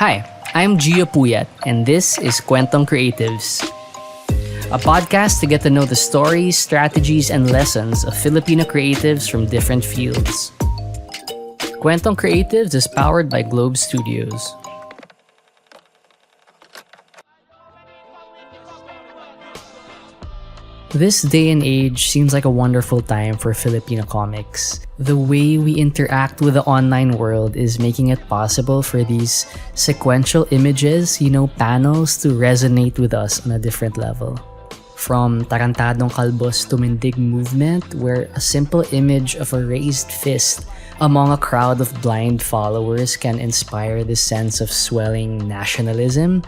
Hi, I'm Gio Puyat, and this is Kwentong Creatives, a podcast to get to know the stories, strategies, and lessons of Filipino creatives from different fields. Kwentong Creatives is powered by Globe Studios. This day and age seems like a wonderful time for Filipino comics. The way we interact with the online world is making it possible for these sequential images, panels to resonate with us on a different level. From Tarantadong Kalbos Tumindig movement, where a simple image of a raised fist among a crowd of blind followers can inspire this sense of swelling nationalism,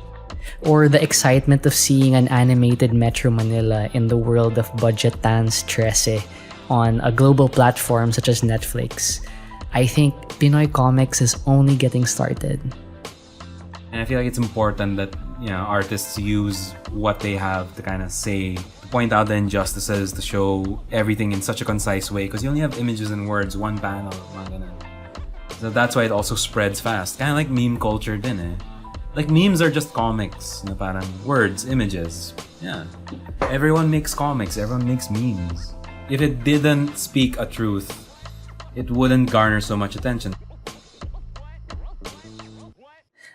or the excitement of seeing an animated Metro Manila in the world of Budgetans 13 on a global platform such as Netflix. I think Pinoy comics is only getting started. And I feel like it's important that artists use what they have to kind of say, to point out the injustices, to show everything in such a concise way, because you only have images and words, one panel, mga ganun. So that's why it also spreads fast. Kind of like meme culture din eh. Like memes are just comics, na parang words, images. Yeah. Everyone makes comics, everyone makes memes. If it didn't speak a truth, it wouldn't garner so much attention.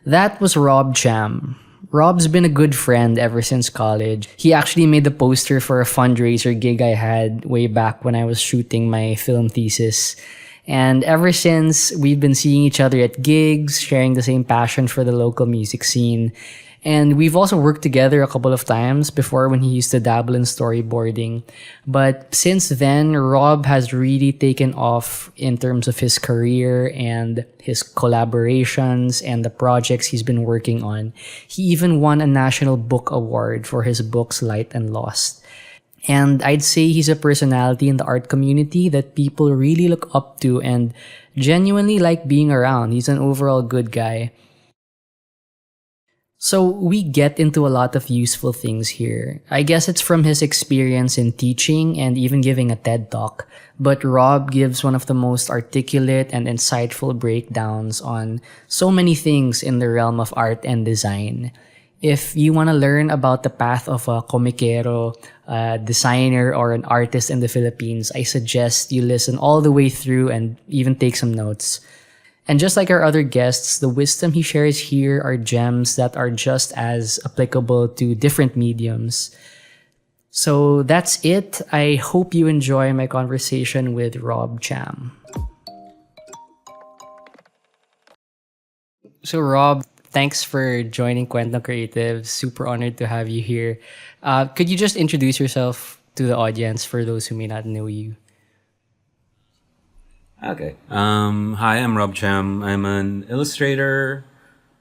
That was Rob Cham. Rob's been a good friend ever since college. He actually made the poster for a fundraiser gig I had way back when I was shooting my film thesis. And ever since, we've been seeing each other at gigs, sharing the same passion for the local music scene. And we've also worked together a couple of times before when he used to dabble in storyboarding. But since then, Rob has really taken off in terms of his career and his collaborations and the projects he's been working on. He even won a National Book Award for his books Light and Lost. And I'd say he's a personality in the art community that people really look up to and genuinely like being around. He's an overall good guy. So we get into a lot of useful things here. I guess it's from his experience in teaching and even giving a TED Talk. But Rob gives one of the most articulate and insightful breakdowns on so many things in the realm of art and design. If you want to learn about the path of a komikero, a designer, or an artist in the Philippines, I suggest you listen all the way through and even take some notes. And just like our other guests, the wisdom he shares here are gems that are just as applicable to different mediums. So that's it. I hope you enjoy my conversation with Rob Cham. So Rob, thanks for joining Kwentong Creative. Super honored to have you here. Could you just introduce yourself to the audience for those who may not know you? Okay. Hi, I'm Rob Cham. I'm an illustrator,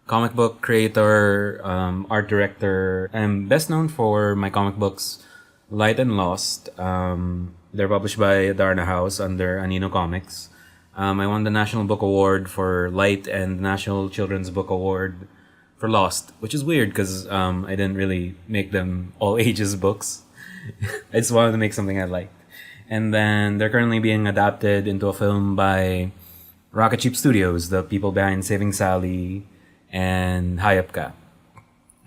comic book creator, art director. I'm best known for my comic books, Light and Lost. They're published by Darna House under Anino Comics. I won the National Book Award for Light and the National Children's Book Award for Lost, which is weird because I didn't really make them all ages books. I just wanted to make something I liked. And then they're currently being adapted into a film by Rocket Sheep Studios, the people behind Saving Sally and Hayop Ka.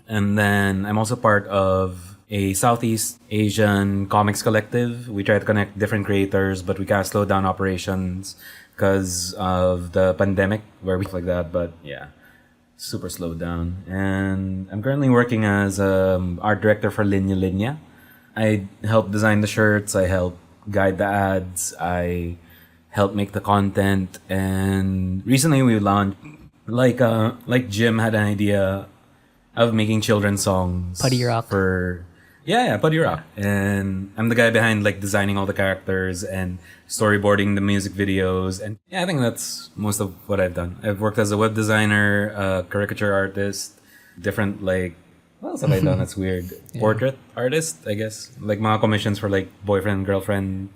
And then I'm also part of a Southeast Asian comics collective. We try to connect different creators, but we kind of slowed down operations because of the pandemic, where we like that. But yeah, super slowed down. And I'm currently working as art director for Linya Linya. I help design the shirts. I help guide the ads. I help make the content. And recently we launched, like Jim had an idea of making children's songs. Putty Rock. Yeah, Putty Rock. And I'm the guy behind designing all the characters and storyboarding the music videos. And yeah, I think that's most of what I've done. I've worked as a web designer, a caricature artist, different what else have I done? That's weird. Yeah. Portrait artist, I guess. Mga commissions for boyfriend, girlfriend.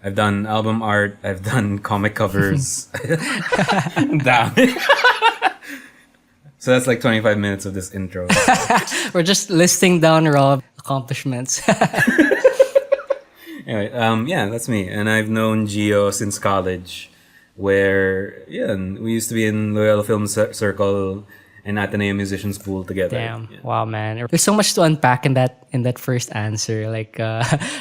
I've done album art. I've done comic covers. Damn it. So that's 25 minutes of this intro. We're just listing down Rob's accomplishments. Anyway, yeah, that's me. And I've known Gio since college, where, we used to be in Loyola Film Circle. and Ateneo Musician School together. Damn. Yeah. Wow, man. There's so much to unpack in that first answer. Like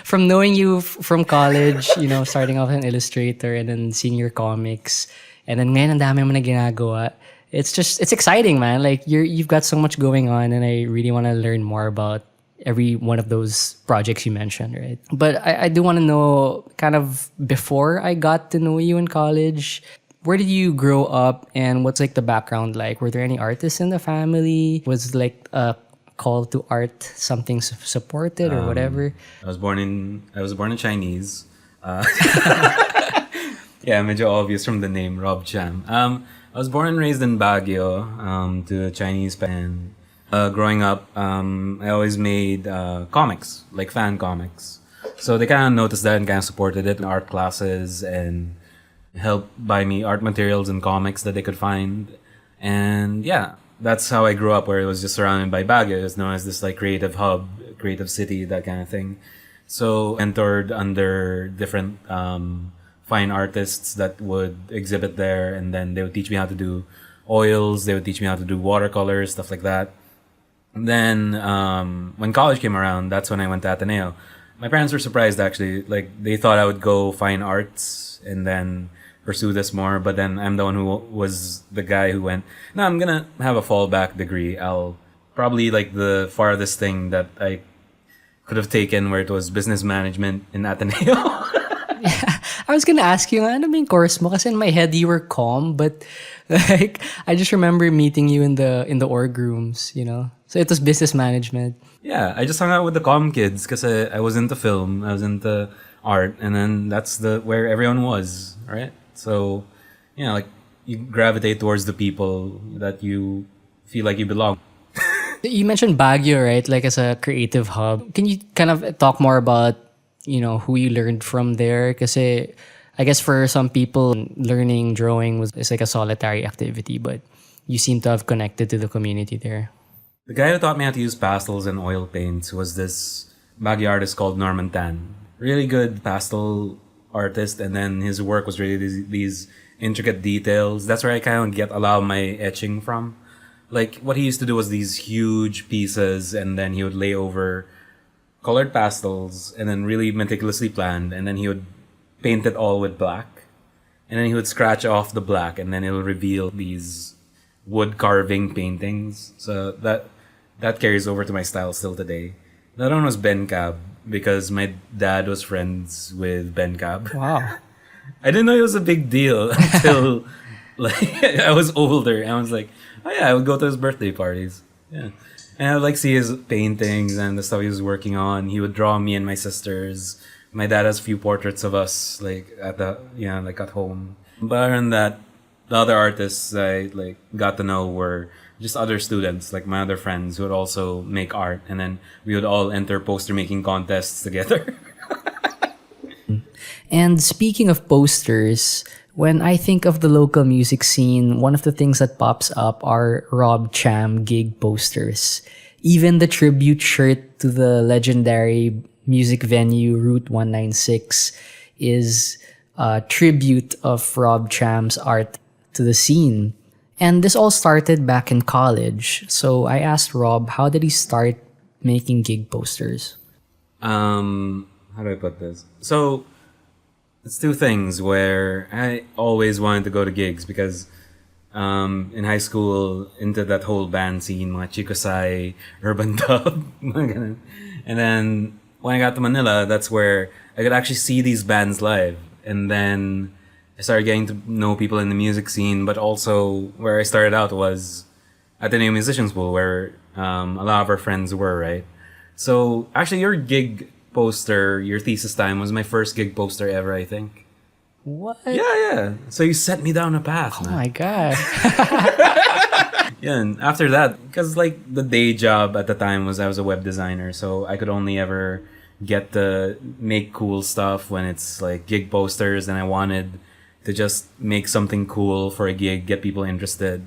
from knowing you from college, starting off an illustrator and then seeing your comics, and then ngayon ang dami mo na ginagawa. It's exciting, man. Like you've got so much going on, and I really want to learn more about every one of those projects you mentioned, right? But I do want to know, kind of before I got to know you in college, where did you grow up and what's like the background like? Were there any artists in the family? Was like a call to art something supported or whatever? I was born in Chinese. Yeah, medyo obvious from the name, Rob Cham. I was born and raised in Baguio, to a Chinese and growing up, I always made comics, like fan comics. So they kind of noticed that and kind of supported it in art classes and helped buy me art materials and comics that they could find. And yeah, that's how I grew up, where it was just surrounded by Baguio. It was known as this like creative hub, creative city, that kind of thing. So mentored under different fine artists that would exhibit there, and then they would teach me how to do oils, they would teach me how to do watercolors, stuff like that. And then when college came around, that's when I went to Ateneo. My parents were surprised, actually. Like, they thought I would go fine arts and then pursue this more, but then I'm the one who was the guy who went, no, I'm gonna have a fallback degree. I'll probably like the farthest thing that I could have taken, where it was business management in Ateneo. I was gonna ask you, ano ba yung course mo? Kasi in my head, you were calm, but like, I just remember meeting you in the org rooms, So it was business management. Yeah, I just hung out with the comm kids because I was into film, I was into art, and then that's where everyone was, right? So, like you gravitate towards the people that you feel like you belong. You mentioned Baguio, right? Like as a creative hub. Can you kind of talk more about, who you learned from there? Because I guess for some people, learning drawing is like a solitary activity, but you seem to have connected to the community there. The guy who taught me how to use pastels and oil paints was this Baguio artist called Norman Tan. Really good pastel artist, and then his work was really these intricate details. That's where I kind of get a lot of my etching from. Like, what he used to do was these huge pieces, and then he would lay over colored pastels, and then really meticulously planned, and then he would paint it all with black. And then he would scratch off the black, and then it will reveal these wood carving paintings. So that carries over to my style still today. That one was Ben Cab, because my dad was friends with Ben Cab. Wow. I didn't know it was a big deal until like I was older, and I was like, oh yeah, I would go to his birthday parties. Yeah. And I would like see his paintings and the stuff he was working on. He would draw me and my sisters. My dad has a few portraits of us like at home. But other than that, the other artists I like got to know were just other students, like my other friends who would also make art, and then we would all enter poster making contests together. And speaking of posters, when I think of the local music scene, one of the things that pops up are Rob Cham gig posters. Even the tribute shirt to the legendary music venue Route 196 is a tribute of Rob Cham's art to the scene. And this all started back in college. So I asked Rob, how did he start making gig posters? How do I put this? So it's two things where I always wanted to go to gigs because in high school, into that whole band scene, mga Chicosai, Urban Dub, mga ganun. And then when I got to Manila, that's where I could actually see these bands live. And then I started getting to know people in the music scene, but also where I started out was at the Unnamed Musician School, where a lot of our friends were, right? So actually, your gig poster, your thesis time, was my first gig poster ever, I think. What? Yeah. So you set me down a path, Oh man. my God. Yeah, and after that, because like the day job at the time was I was a web designer, so I could only ever get to make cool stuff when it's like gig posters, and I wanted to just make something cool for a gig, get people interested.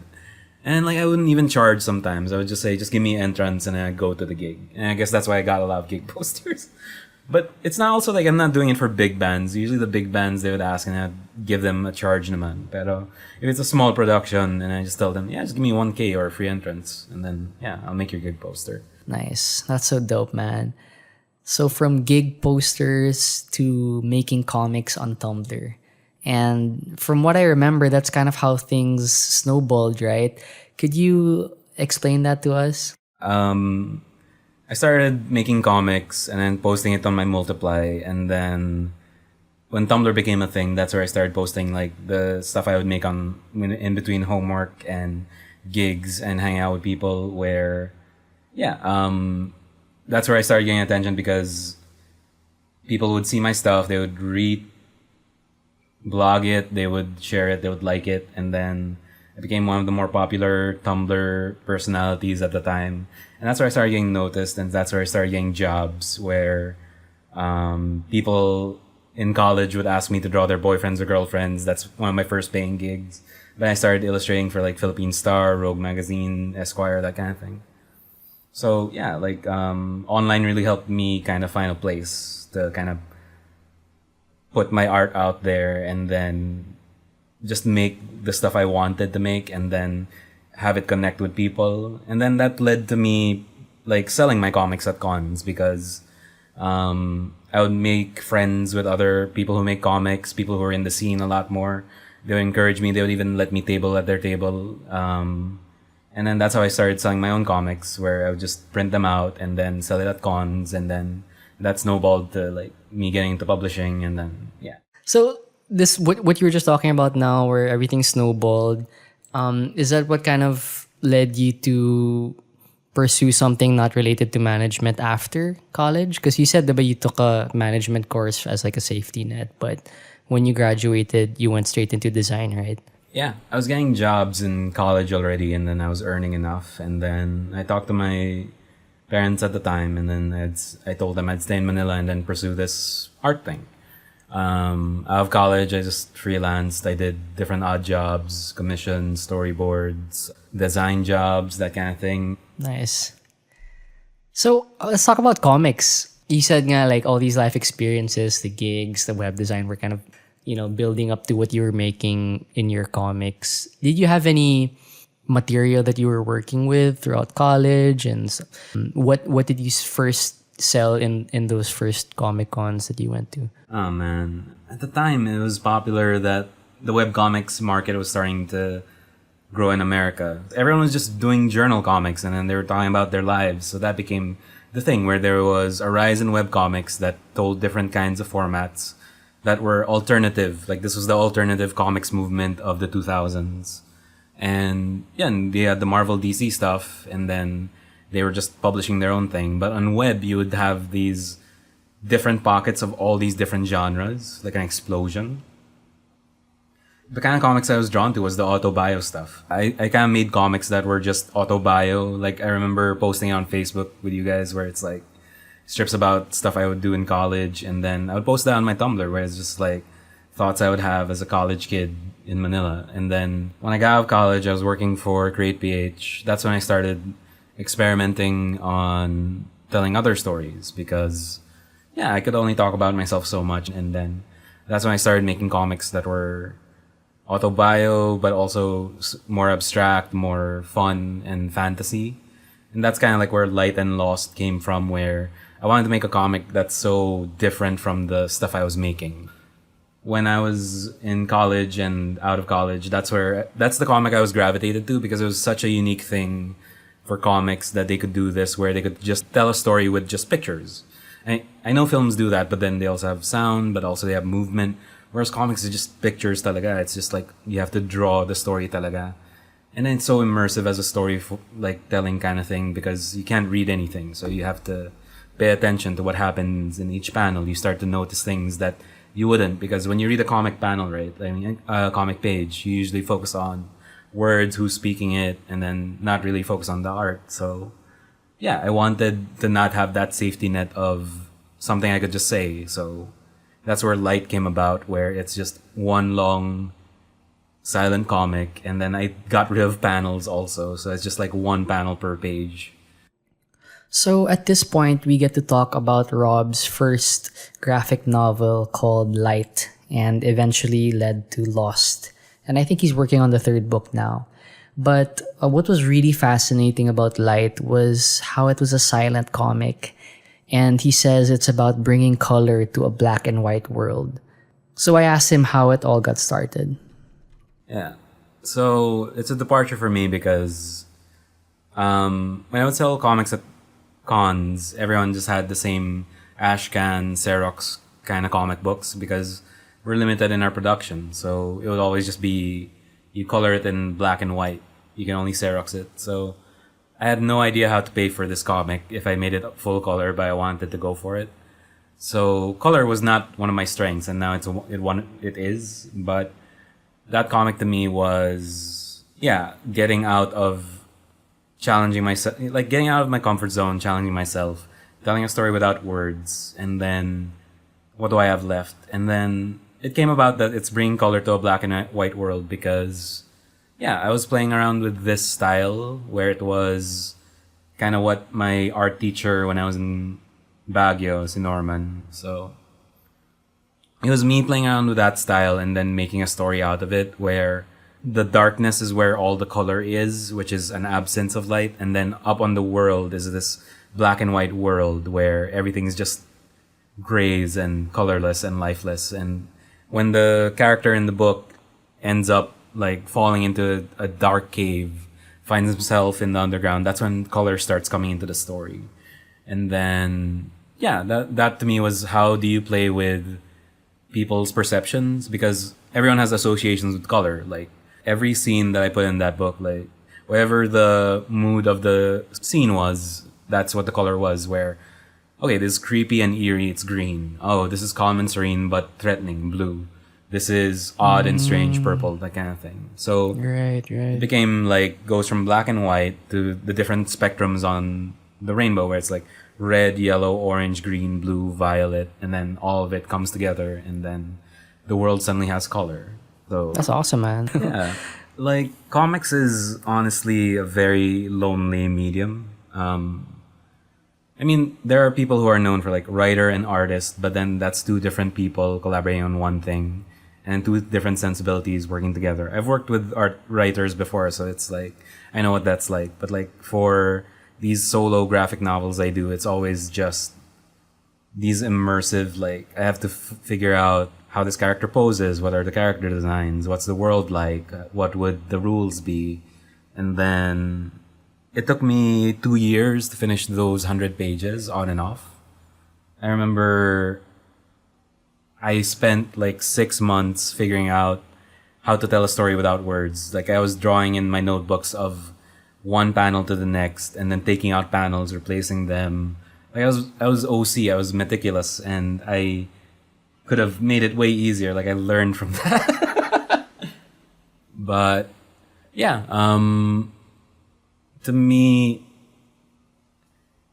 And like I wouldn't even charge sometimes. I would just say, just give me entrance and then I'd go to the gig. And I guess that's why I got a lot of gig posters. But it's not also like I'm not doing it for big bands. Usually the big bands, they would ask and I'd give them a charge naman. Pero if it's a small production and I just tell them, yeah, just give me 1K or a free entrance. And then, yeah, I'll make your gig poster. Nice. That's so dope, man. So from gig posters to making comics on Tumblr. And from what I remember, that's kind of how things snowballed, right? Could you explain that to us? I started making comics and then posting it on my Multiply. And then when Tumblr became a thing, that's where I started posting like the stuff I would make on in between homework and gigs and hanging out with people where, yeah, that's where I started getting attention because people would see my stuff, they would blog it, they would share it, they would like it, and then I became one of the more popular Tumblr personalities at the time. And that's where I started getting noticed, and that's where I started getting jobs where people in college would ask me to draw their boyfriends or girlfriends. That's one of my first paying gigs. Then I started illustrating for like Philippine Star, Rogue Magazine, Esquire, that kind of thing. So yeah, like online really helped me kind of find a place to kind of put my art out there and then just make the stuff I wanted to make and then have it connect with people. And then that led to me like selling my comics at cons because I would make friends with other people who make comics, people who are in the scene a lot more. They would encourage me. They would even let me table at their table. And then that's how I started selling my own comics, where I would just print them out and then sell it at cons. And then that snowballed to like me getting into publishing. And then, yeah. So this what you were just talking about now, where everything snowballed, is that what kind of led you to pursue something not related to management after college? Because you said that you took a management course as like a safety net, but when you graduated, you went straight into design, right? Yeah, I was getting jobs in college already, and then I was earning enough. And then I talked to my parents at the time, and then I told them I'd stay in Manila and then pursue this art thing. Out of college, I just freelanced. I did different odd jobs, commissions, storyboards, design jobs, that kind of thing. Nice. So let's talk about comics. You said nga like all these life experiences, the gigs, the web design were kind of, building up to what you were making in your comics. Did you have any material that you were working with throughout college? And what did you first sell in those first Comic Cons that you went to? Oh man. At the time, it was popular that the webcomics market was starting to grow in America. Everyone was just doing journal comics and then they were talking about their lives. So that became the thing where there was a rise in webcomics that told different kinds of formats that were alternative. Like this was the alternative comics movement of the 2000s. And yeah, and they had the Marvel DC stuff and then they were just publishing their own thing. But on web, you would have these different pockets of all these different genres, like an explosion. The kind of comics I was drawn to was the autobio stuff. I kind of made comics that were just autobio. Like I remember posting it on Facebook with you guys where it's like strips about stuff I would do in college. And then I would post that on my Tumblr where it's just like thoughts I would have as a college kid in Manila. And then when I got out of college, I was working for CreatePH. That's when I started experimenting on telling other stories because yeah, I could only talk about myself so much. And then that's when I started making comics that were autobio, but also more abstract, more fun and fantasy. And that's kind of like where Light and Lost came from, where I wanted to make a comic that's so different from the stuff I was making. When I was in college and out of college, that's the comic I was gravitated to because it was such a unique thing for comics that they could do this, where they could just tell a story with just pictures. I know films do that, but then they also have sound, but also they have movement. Whereas comics is just pictures talaga. It's just like you have to draw the story talaga. And then it's so immersive as a story like telling kind of thing because you can't read anything. So you have to pay attention to what happens in each panel. You start to notice things that you wouldn't, because when you read a comic panel, right? I mean, a comic page, you usually focus on words, who's speaking it, and then not really focus on the art. So yeah, I wanted to not have that safety net of something I could just say. So that's where Light came about, where it's just one long silent comic, and then I got rid of panels also. So it's just like one panel per page. So at this point, we get to talk about Rob's first graphic novel called Light and eventually led to Lost. And I think he's working on the third book now. But what was really fascinating about Light was how it was a silent comic. And he says it's about bringing color to a black and white world. So I asked him how it all got started. Yeah. So it's a departure for me because when I would sell comics at cons, everyone just had the same ashcan, Xerox kind of comic books because we're limited in our production. So it would always just be, you color it in black and white. You can only Xerox it. So I had no idea how to pay for this comic if I made it full color, but I wanted to go for it. So color was not one of my strengths, and now it is. But that comic to me was, getting out of challenging myself, like getting out of my comfort zone, challenging myself, telling a story without words, and then what do I have left? And then it came about that it's bringing color to a black and white world because, I was playing around with this style where it was kind of what my art teacher when I was in Baguio, si Norman. So it was me playing around with that style and then making a story out of it where the darkness is where all the color is, which is an absence of light. And then up on the world is this black and white world where everything is just grays and colorless and lifeless. And when the character in the book ends up like falling into a dark cave, finds himself in the underground, that's when color starts coming into the story. And then, that to me was how do you play with people's perceptions? Because everyone has associations with color. Like, every scene that I put in that book, like, whatever the mood of the scene was, that's what the color was. Where, okay, this is creepy and eerie, it's green. Oh, this is calm and serene, but threatening, blue. This is odd and strange, purple, that kind of thing. So, Right. it became like, goes from black and white to the different spectrums on the rainbow, where it's like red, yellow, orange, green, blue, violet, and then all of it comes together, and then the world suddenly has color. So That's awesome, man. yeah, like comics is honestly a very lonely medium. I mean, there are people who are known for like writer and artist, but then that's two different people collaborating on one thing and two different sensibilities working together. I've worked with art writers before, so it's like I know what that's like. But like for these solo graphic novels I do, it's always just these immersive, like I have to figure out how this character poses, what are the character designs, what's the world like, what would the rules be. And then it took me 2 years to finish those 100 pages on and off. I remember I spent like 6 months figuring out how to tell a story without words. Like I was drawing in my notebooks of one panel to the next and then taking out panels, replacing them. Like I was OC, I was meticulous, and I could have made it way easier. Like I learned from that. But to me,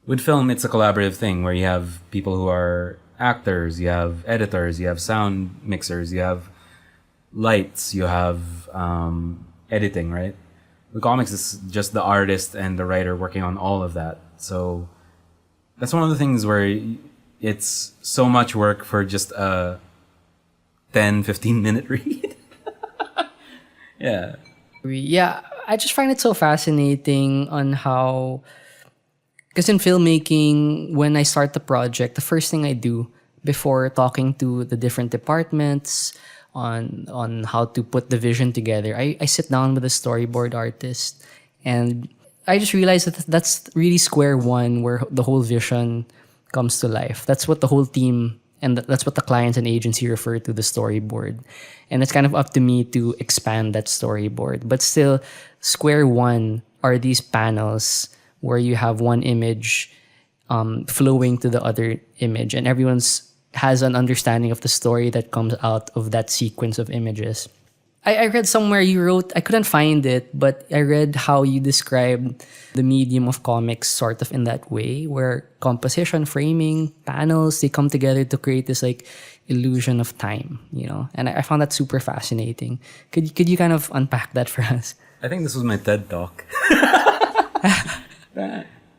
with film, it's a collaborative thing where you have people who are actors, you have editors, you have sound mixers, you have lights, you have editing, right? The comics is just the artist and the writer working on all of that. So that's one of the things where it's so much work for just a 10-15 minute read. Yeah, I just find it so fascinating on how, because in filmmaking, when I start the project, the first thing I do before talking to the different departments on how to put the vision together, I sit down with a storyboard artist, and I just realized that that's really square one where the whole vision comes to life. That's what the whole team and that's what the clients and agency refer to the storyboard. And it's kind of up to me to expand that storyboard. But still, square one are these panels where you have one image flowing to the other image, and everyone's has an understanding of the story that comes out of that sequence of images. I read somewhere you wrote, I couldn't find it, but I read how you described the medium of comics sort of in that way, where composition, framing, panels, they come together to create this like illusion of time, you know? And I found that super fascinating. Could you kind of unpack that for us? I think this was my TED talk.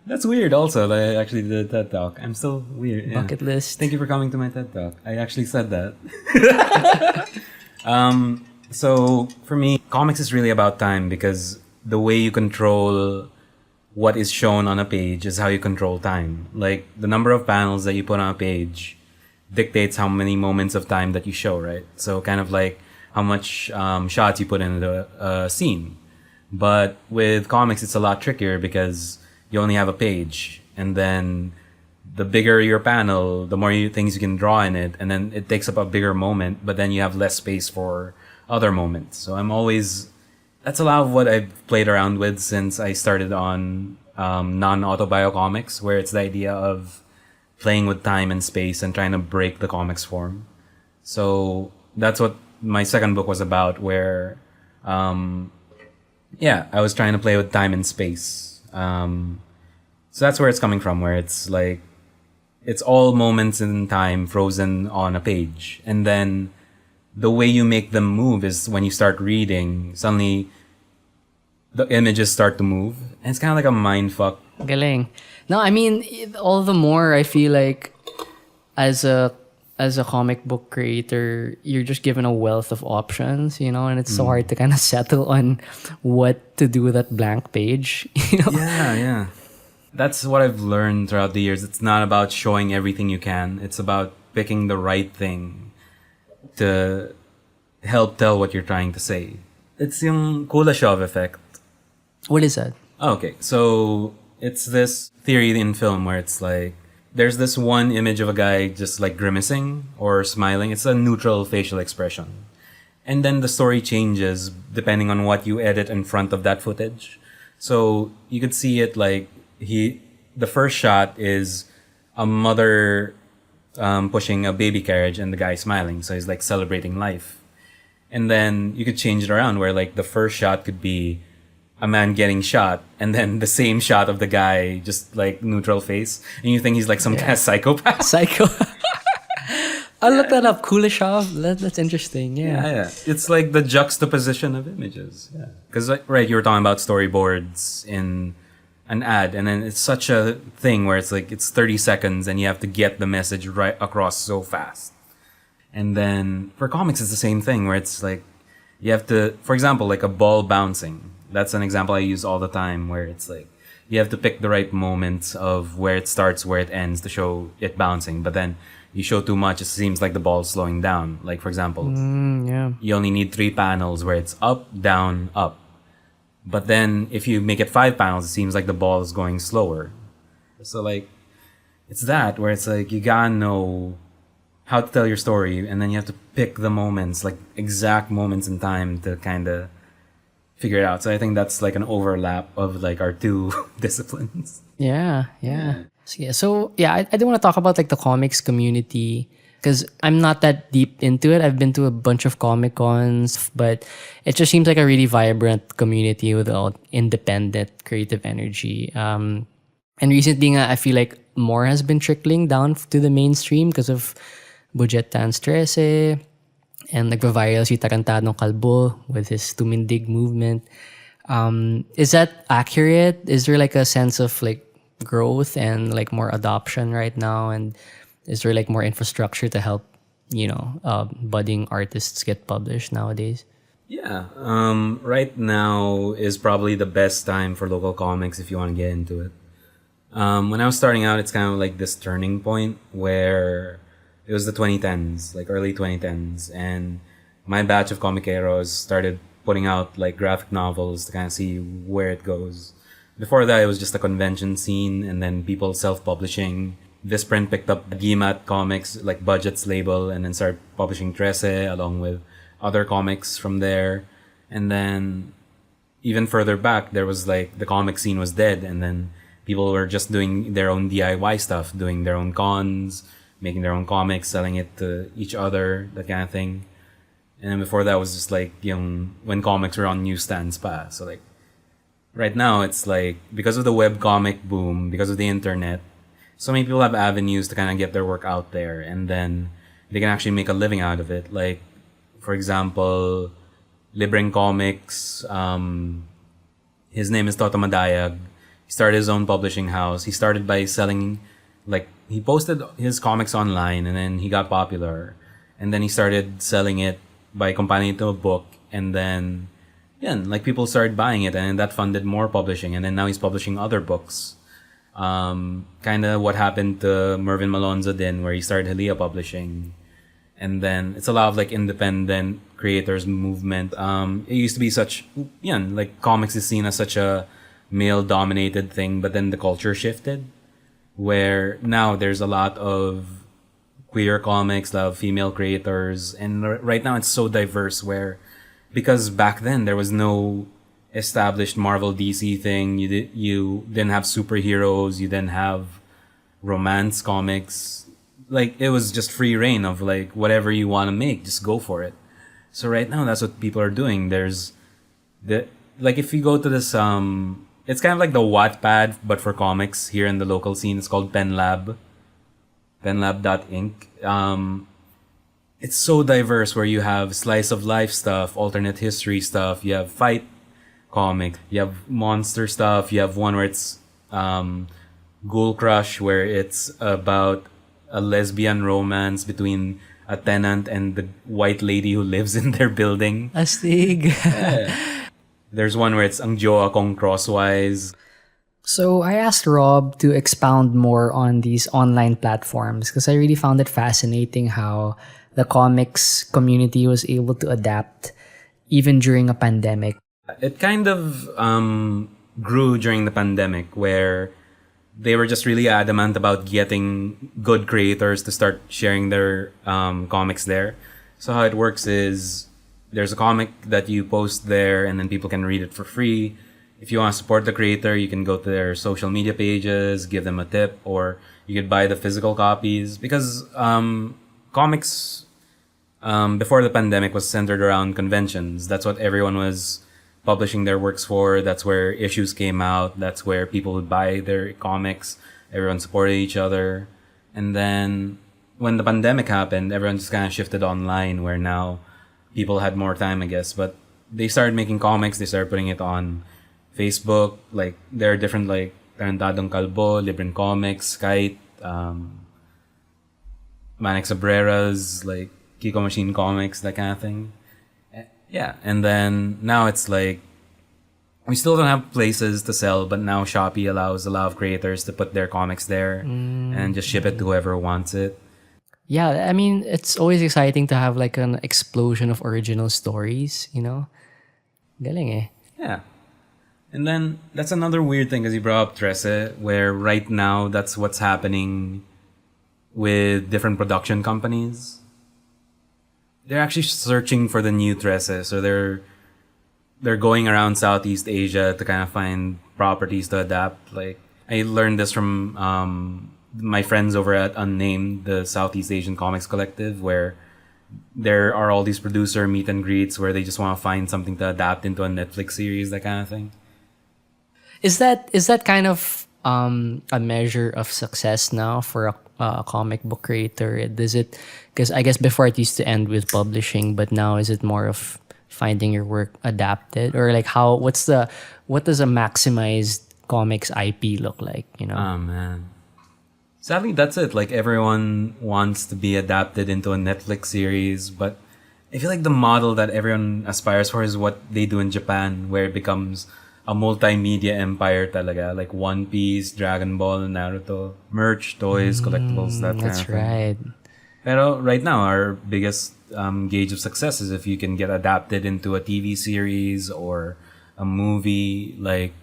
That's weird also that I actually did a TED Talk. I'm still weird. Yeah. Bucket list. Thank you for coming to my TED Talk. I actually said that. So for me, comics is really about time because the way you control what is shown on a page is how you control time. Like the number of panels that you put on a page dictates how many moments of time that you show, right? So kind of like how much shots you put in the scene. But with comics, it's a lot trickier because you only have a page, and then the bigger your panel, the more things you can draw in it, and then it takes up a bigger moment, but then you have less space for other moments. So that's a lot of what I've played around with since I started on non-autobio comics, where it's the idea of playing with time and space and trying to break the comics form. So that's what my second book was about, where I was trying to play with time and space. So that's where it's coming from, where it's like it's all moments in time frozen on a page, and then the way you make them move is when you start reading, suddenly the images start to move, and it's kind of like a mind fuck. Galing. No, I mean, all the more I feel like as a comic book creator, you're just given a wealth of options, and it's so hard to kind of settle on what to do with that blank page, Yeah. That's what I've learned throughout the years. It's not about showing everything you can. It's about picking the right thing to help tell what you're trying to say. It's yung Kuleshov effect. What is that? Okay, so it's this theory in film where it's like there's this one image of a guy just like grimacing or smiling. It's a neutral facial expression. And then the story changes depending on what you edit in front of that footage. So you could see it like the first shot is a mother pushing a baby carriage and the guy smiling. So he's like celebrating life. And then you could change it around where like the first shot could be a man getting shot, and then the same shot of the guy just like neutral face, and you think he's like some kind of psychopath. I'll look that up. Kuleshov. That's interesting. Yeah. It's like the juxtaposition of images. Yeah. Because right, you were talking about storyboards in an ad, and then it's such a thing where it's like it's 30 seconds and you have to get the message right across so fast. And then for comics, it's the same thing where it's like you have to, for example, like a ball bouncing. That's an example I use all the time where it's like you have to pick the right moments of where it starts, where it ends to show it bouncing. But then you show too much, it seems like the ball's slowing down. Like, for example, you only need 3 panels where it's up, down, up. But then if you make it 5 panels, it seems like the ball is going slower. So like, it's that where it's like you gotta know how to tell your story, and then you have to pick the moments, like exact moments in time to kind of figure it out. So I think that's like an overlap of like our two disciplines. Yeah. So I do want to talk about like the comics community because I'm not that deep into it. I've been to a bunch of Comic Cons, but it just seems like a really vibrant community with all independent creative energy. And recently, I feel like more has been trickling down to the mainstream because of Budget Tan Stresse and like the viral si Tarantadong Kalbo with his Tumindig movement. Is that accurate? Is there like a sense of like growth and like more adoption right now? And is there like more infrastructure to help, budding artists get published nowadays? Yeah. Right now is probably the best time for local comics if you want to get into it. When I was starting out, it's kind of like this turning point where it was the 2010s, like early 2010s, and my batch of comiqueros started putting out like graphic novels to kind of see where it goes. Before that, it was just a convention scene, and then people self-publishing. Visprint picked up Gimat Comics, like Budget's label, and then started publishing Trece along with other comics from there. And then even further back, there was like the comic scene was dead, and then people were just doing their own DIY stuff, doing their own cons, making their own comics, selling it to each other, that kind of thing. And then before that was just like when comics were on newsstands pa. So like right now it's like because of the web comic boom, because of the internet, so many people have avenues to kind of get their work out there, and then they can actually make a living out of it. Like for example, Libreng Comics, his name is Toto Madayag. He started his own publishing house. He started by selling, like, he posted his comics online, and then he got popular. And then he started selling it by compiling it to a book. And then, yeah, like, people started buying it, and that funded more publishing. And then now he's publishing other books. Kind of what happened to Mervin Malonzo din, where he started Halia Publishing. And then it's a lot of, like, independent creators movement. It used to be such, yeah, like, comics is seen as such a male dominated thing, but then the culture shifted, where now there's a lot of queer comics, a lot of female creators, and right now it's so diverse, where, because back then there was no established Marvel DC thing, you didn't have superheroes, you didn't have romance comics, like, it was just free reign of, like, whatever you want to make, just go for it. So right now that's what people are doing. There's the, like, if you go to this it's kind of like the Wattpad but for comics here in the local scene. It's called penlab Inc. It's so diverse, where you have slice of life stuff, alternate history stuff, you have fight comic, you have monster stuff, you have one where it's Ghoul Crush, where it's about a lesbian romance between a tenant and the white lady who lives in their building. Astig. Yeah. There's one where it's Ang Jowa Kong Crosswise. So I asked Rob to expound more on these online platforms because I really found it fascinating how the comics community was able to adapt even during a pandemic. It kind of grew during the pandemic, where they were just really adamant about getting good creators to start sharing their comics there. So how it works is there's a comic that you post there, and then people can read it for free. If you want to support the creator, you can go to their social media pages, give them a tip, or you could buy the physical copies. Because comics before the pandemic was centered around conventions. That's what everyone was publishing their works for. That's where issues came out. That's where people would buy their comics. Everyone supported each other. And then when the pandemic happened, everyone just kind of shifted online, where now people had more time, I guess. But they started making comics. They started putting it on Facebook. Like, there are different, like, Tarantadong Kalbo, Libren Comics, Kite, Manik Sabreras, like, Kiko Machine Comics, that kind of thing. Yeah, and then now it's like, we still don't have places to sell, but now Shopee allows a lot of creators to put their comics there and just ship it to whoever wants it. Yeah, I mean, it's always exciting to have like an explosion of original stories, you know? Galing eh. Yeah. And then that's another weird thing, because you brought up Trece, where right now that's what's happening with different production companies. They're actually searching for the new Trece, so they're going around Southeast Asia to kind of find properties to adapt. Like, I learned this from my friends over at Unnamed, the Southeast Asian Comics Collective, where there are all these producer meet and greets where they just want to find something to adapt into a Netflix series, that kind of thing. Is that kind of a measure of success now for a comic book creator? Does it, because I guess before it used to end with publishing, but now is it more of finding your work adapted, or like what does a maximized comics IP look like, you know? Oh man. Sadly, that's it. Like, everyone wants to be adapted into a Netflix series, but I feel like the model that everyone aspires for is what they do in Japan, where it becomes a multimedia empire talaga. Like One Piece, Dragon Ball, Naruto, merch, toys, collectibles, that kind of thing. That's right. Pero right now, our biggest gauge of success is if you can get adapted into a TV series or a movie. Like,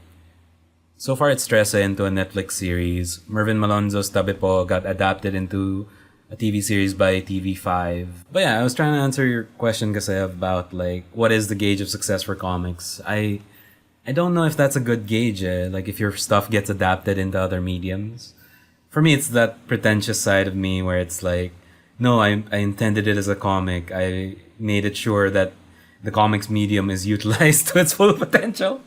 so far it's Trece into a Netflix series. Mervin Malonzo's Tabi Po got adapted into a TV series by TV5. But yeah, I was trying to answer your question kasi about, like, what is the gauge of success for comics. I don't know if that's a good gauge, like, if your stuff gets adapted into other mediums. For me, it's that pretentious side of me where it's like, no, I intended it as a comic. I made it sure that the comics medium is utilized to its full potential.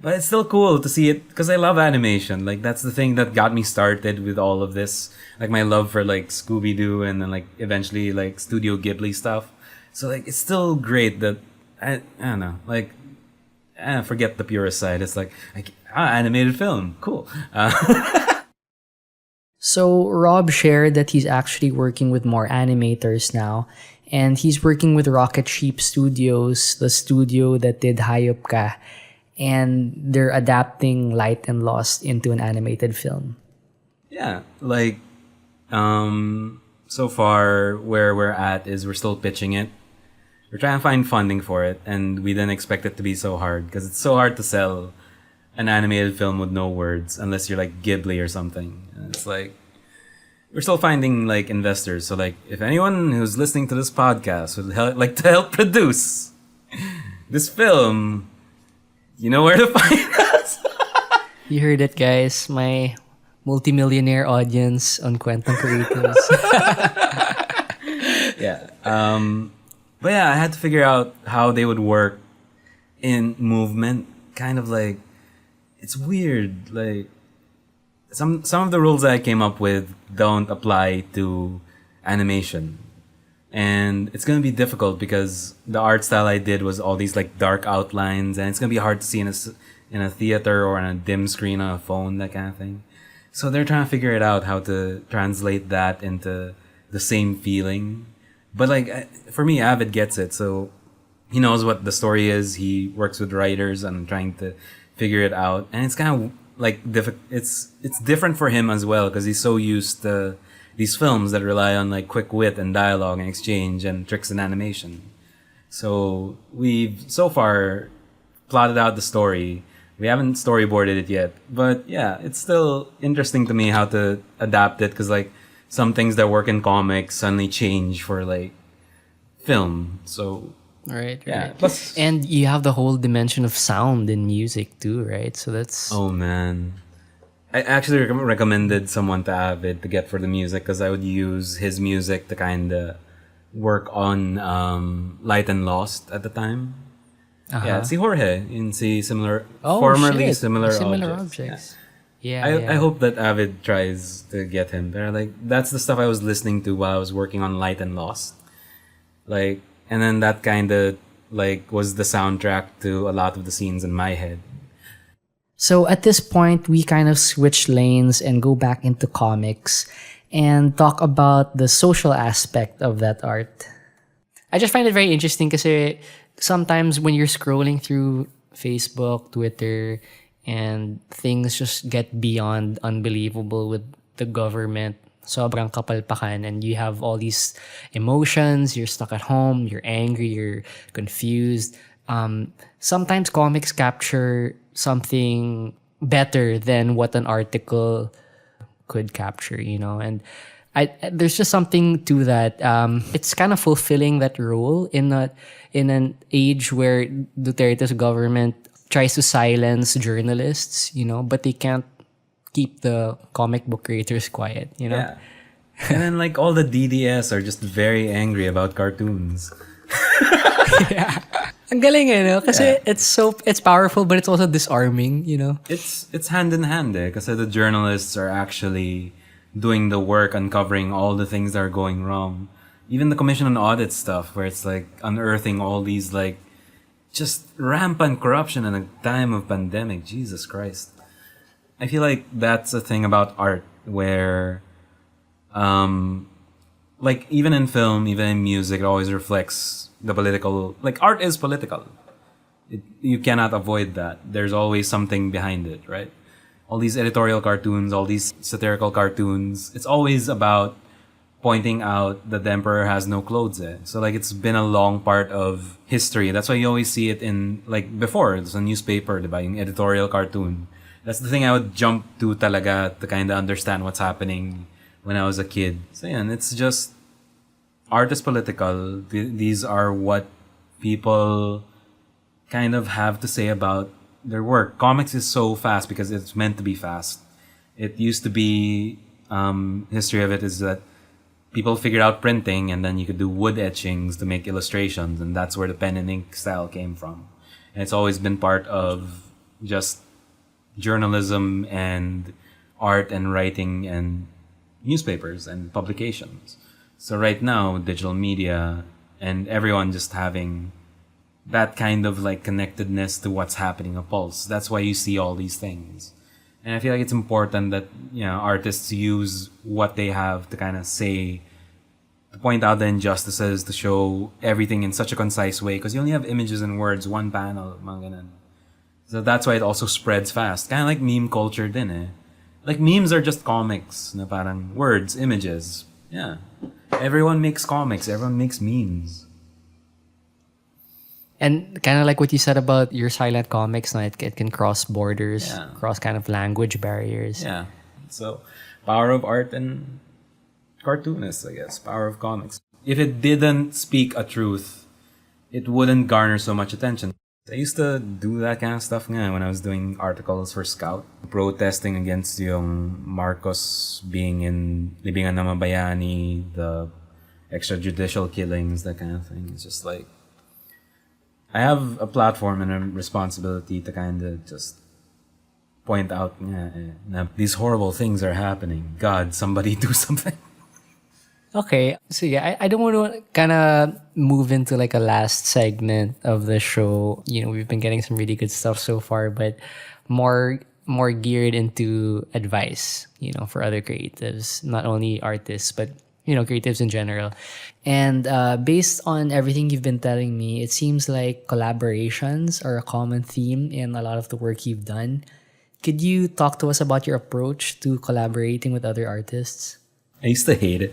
But it's still cool to see it, because I love animation. Like, that's the thing that got me started with all of this. Like, my love for, like, Scooby-Doo and then, like, eventually, like, Studio Ghibli stuff. So, like, it's still great that, I don't know, like, forget the purist side. It's like, animated film, cool. So Rob shared that he's actually working with more animators now, and he's working with Rocket Sheep Studios, the studio that did Hayop Ka, and they're adapting Light and Lost into an animated film. Yeah, like, so far where we're at is we're still pitching it. We're trying to find funding for it, and we didn't expect it to be so hard because it's so hard to sell an animated film with no words unless you're like Ghibli or something. And it's like we're still finding like investors. So like if anyone who's listening to this podcast would like to help produce this film, you know where to find us. You heard it, guys. My multimillionaire audience on Kwentong Creatives. Yeah. But yeah, I had to figure out how they would work in movement. Kind of like, it's weird. Like, some of the rules that I came up with don't apply to animation. And it's gonna be difficult because the art style I did was all these like dark outlines, and it's gonna be hard to see in a theater or on a dim screen on a phone, that kind of thing. So they're trying to figure it out how to translate that into the same feeling. But like for me, Avid gets it, so he knows what the story is. He works with writers and trying to figure it out, and it's kind of like it's different for him as well because he's so used to these films that rely on like quick wit and dialogue and exchange and tricks and animation. So we've so far plotted out the story. We haven't storyboarded it yet, but yeah, it's still interesting to me how to adapt it because like some things that work in comics suddenly change for like film. So Right. yeah. Right. Plus, And you have the whole dimension of sound in music too, right? So that's oh man, I actually recommended someone to Avid to get for the music because I would use his music to kind of work on Light and Lost at the time. Yeah, see Jorge in see similar, formerly shit. similar objects. Yeah. Yeah. I hope that Avid tries to get him there. Like that's the stuff I was listening to while I was working on Light and Lost. Like, and then that kind of like was the soundtrack to a lot of the scenes in my head. So at this point, we kind of switch lanes and go back into comics and talk about the social aspect of that art. I just find it very interesting because sometimes when you're scrolling through Facebook, Twitter, and things just get beyond unbelievable with the government. Sobrang kapalpakan, and you have all these emotions. You're stuck at home. You're angry. You're confused. Sometimes comics capture something better than what an article could capture, and there's just something to that. It's kind of fulfilling that role in an age where Duterte's government tries to silence journalists, but they can't keep the comic book creators quiet, Yeah. And then like all the DDS are just very angry about cartoons. Yeah. Ang galing Kasi it's powerful, but it's also disarming, It's hand in hand because the journalists are actually doing the work, uncovering all the things that are going wrong. Even the commission on audit stuff, where it's like unearthing all these like just rampant corruption in a time of pandemic. Jesus Christ. I feel like that's a thing about art where, like even in film, even in music, it always reflects the political. Like art is political. You cannot avoid that. There's always something behind it, right? All these editorial cartoons, all these satirical cartoons. It's always about pointing out that the emperor has no clothes. So like it's been a long part of history. That's why you always see it in like before. There's a newspaper, diba? Yung editorial cartoon. That's the thing I would jump to talaga to kind of understand what's happening when I was a kid. So yeah, and it's just art is political. These are what people kind of have to say about their work. Comics is so fast because it's meant to be fast. It used to be history of it is that people figured out printing and then you could do wood etchings to make illustrations, and that's where the pen and ink style came from. And it's always been part of just journalism and art and writing and newspapers and publications. So right now, digital media and everyone just having that kind of like connectedness to what's happening at Pulse. That's why you see all these things. And I feel like it's important that, artists use what they have to kind of say, to point out the injustices, to show everything in such a concise way, because you only have images and words, one panel, mga ganun. So that's why it also spreads fast. Kind of like meme culture din eh. Like memes are just comics, na parang words, images. Yeah. Everyone makes comics, everyone makes memes. And kind of like what you said about your silent comics, no? It can cross borders, cross kind of language barriers. Yeah. So, power of art and cartoonists, I guess. Power of comics. If it didn't speak a truth, it wouldn't garner so much attention. I used to do that kind of stuff nga when I was doing articles for Scout, protesting against yung Marcos being in Libingan na Mabayani, the extrajudicial killings, that kind of thing. It's just like, I have a platform and a responsibility to kind of just point out these horrible things are happening. God, somebody do something. Okay, so yeah, I don't want to kind of move into like a last segment of the show. We've been getting some really good stuff so far, but more geared into advice, for other creatives, not only artists, but creatives in general. And based on everything you've been telling me, it seems like collaborations are a common theme in a lot of the work you've done. Could you talk to us about your approach to collaborating with other artists? I used to hate it.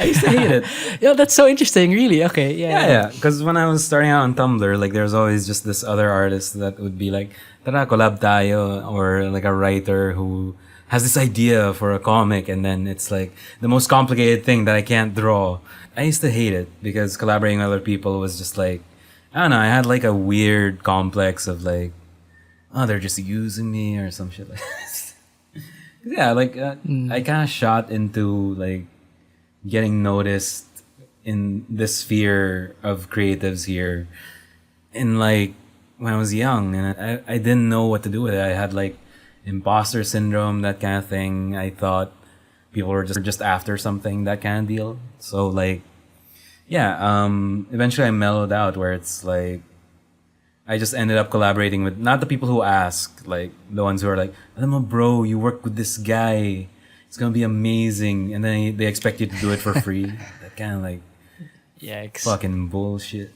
I used to hate it. Yeah, that's so interesting, really. Okay, yeah. Yeah. Because when I was starting out on Tumblr, like there's always just this other artist that would be like, tara, collab tayo, or like a writer who has this idea for a comic, and then it's like the most complicated thing that I can't draw. I used to hate it because collaborating with other people was just like, I don't know, I had like a weird complex of like, oh, they're just using me or some shit like this. Yeah, like I kind of shot into like getting noticed in this sphere of creatives here in like when I was young, and I didn't know what to do with it. I had like imposter syndrome, that kind of thing. I thought people were just after something, that kind of deal. So like, yeah, eventually I mellowed out where it's like, I just ended up collaborating with not the people who ask, like the ones who are like, alam mo bro, you work with this guy, it's gonna be amazing, and then they expect you to do it for free. That kind of like, yikes, fucking bullshit.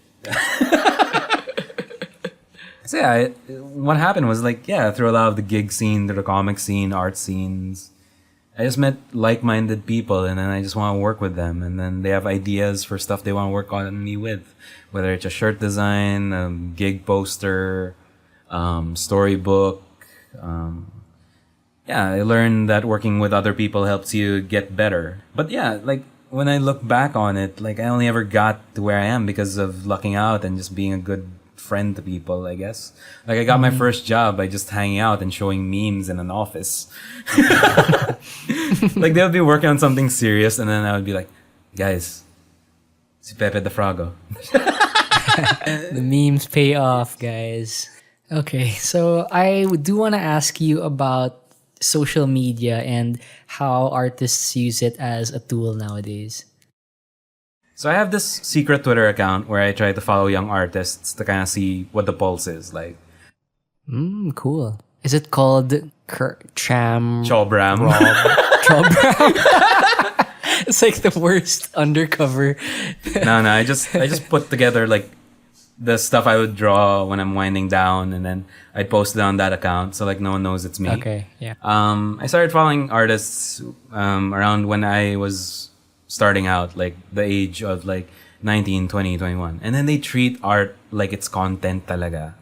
So yeah, what happened was like, through a lot of the gig scene, through the comic scene, art scenes, I just met like-minded people, and then I just want to work with them, and then they have ideas for stuff they want to work on me with, whether it's a shirt design, gig poster, storybook. I learned that working with other people helps you get better. But yeah, like when I look back on it, like I only ever got to where I am because of lucking out and just being a good friend to people, I guess. Like I got my first job by just hanging out and showing memes in an office. Like they would be working on something serious, and then I would be like, guys, si Pepe the Frago. The memes pay off, guys. Okay, so I do want to ask you about social media and how artists use it as a tool nowadays. So I have this secret Twitter account where I try to follow young artists to kind of see what the pulse is like. Cool. Is it called Cham? Chobram. Chobram. It's like the worst undercover. No, I just put together like the stuff I would draw when I'm winding down, and then I'd post it on that account, so like no one knows it's me. Okay, yeah. I started following artists around when I was starting out, like the age of like 19, 20, 21. And then they treat art like it's content talaga.